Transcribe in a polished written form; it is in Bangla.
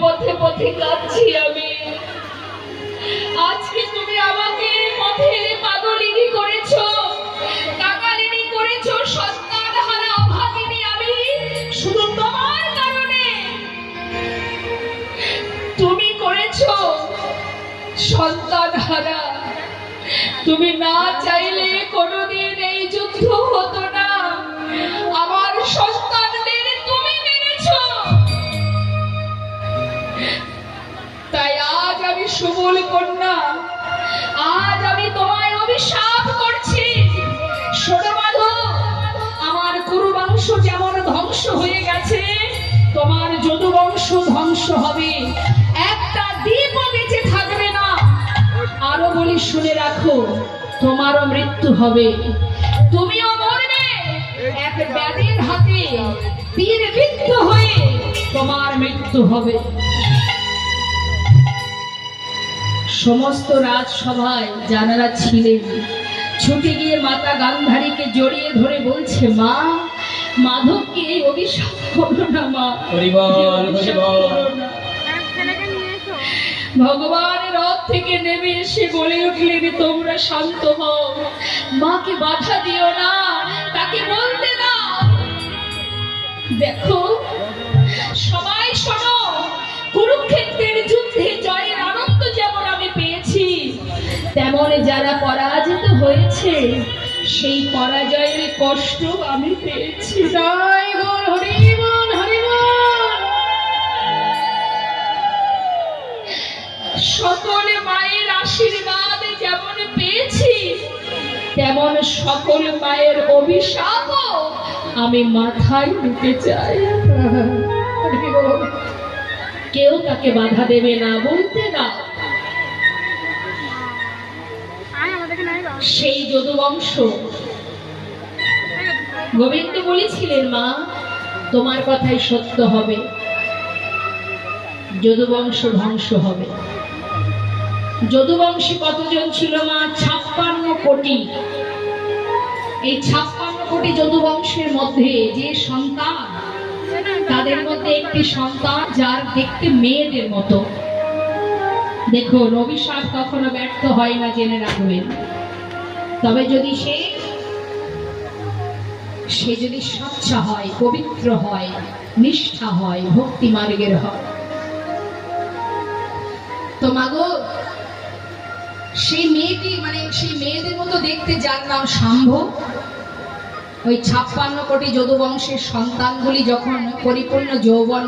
পথে পথে কাঁদছি আমি। আজকে তুমি আমাকে পথের পাগলিনী করেছো, কাঙালিনী করেছো, সন্তানহারা অভাগিনী আমি শুধু তোমার কারণে। তুমি করেছো সন্তানহারা। তুমি না চাইলে কোনোদিন এই যুদ্ধ হতো না। আমার সন্তানদের তুমি মেরেছো। তাই আজ আমি সুবল কন্যা, আজ আমি তোমায় অভিশাপ করছি। শোনো বাঁধো, আমার কুরু বংশ যেমন ধ্বংস হয়ে গেছে, তোমার যদু বংশ ধ্বংস হবে। একটা দ্বীপও বেঁচে থাকবে না। আরো বলি, শুনে রাখো, তোমারও মৃত্যু হবে, তুমিও মরবে। এক ব্যাধির হাতে তীর বিদ্ধ হয়ে তোমার মৃত্যু হবে। সমস্ত রাজসভায় যারা ছিলেন ছুটে গিয়ে মাতা গান্ধারীকে জড়িয়ে ধরে বলছে, মা, মাধবকে এই অভিশাপ করো না মা। ভগবান রথ থেকে নেমে এসে বলে উঠলেন, তোমরা শান্ত হও, মাকে বাধা দিও না, তাকে বলতে দাও। দেখো সবাই শোনো, কুরুক্ষেত্রের যুদ্ধে জয়ের আনন্দ যেমন আমি পেয়েছি, তেমন যারা পরাজিত হয়েছে সেই পরাজয়ের কষ্ট আমি পেয়েছি। জয় বল হরি বল, হরি বল। সকল মায়ের আশীর্বাদ যেমন পেয়েছি, তেমন সকল মায়ের অভিশাপও আমি মাথায় নিতে চাই। কেউ তাকে বাধা দেবে না, বলতে না। সেই যদু বংশ গোবিন্দ বলেছিলেন, মা, তোমার কথাই সত্য হবে, যদু বংশ ধ্বংস হবে। যদুবংশী কতজন ছিল মা? 56 কোটি। এই 56 কোটি যদুবংশের মধ্যে যে সন্তান, তাদের মধ্যে একটি সন্তান যার দেখতে মেয়েদের মতো। দেখুন, অভিশাপ কখনো ব্যর্থ হয় না, জেনে রাখবেন। তবে যদি সে যদি সচ্চা হয়, পবিত্র হয়, নিষ্ঠা হয়, ভক্তি মার্গের হয়। তো মাগো, সেই মেয়েটি, মানে সেই মেয়েদের মতো দেখতে, যার নাম শাম্ভ, ওই 56 কোটি যদুবংশের সন্তানগুলি যখন পরিপূর্ণ যৌবন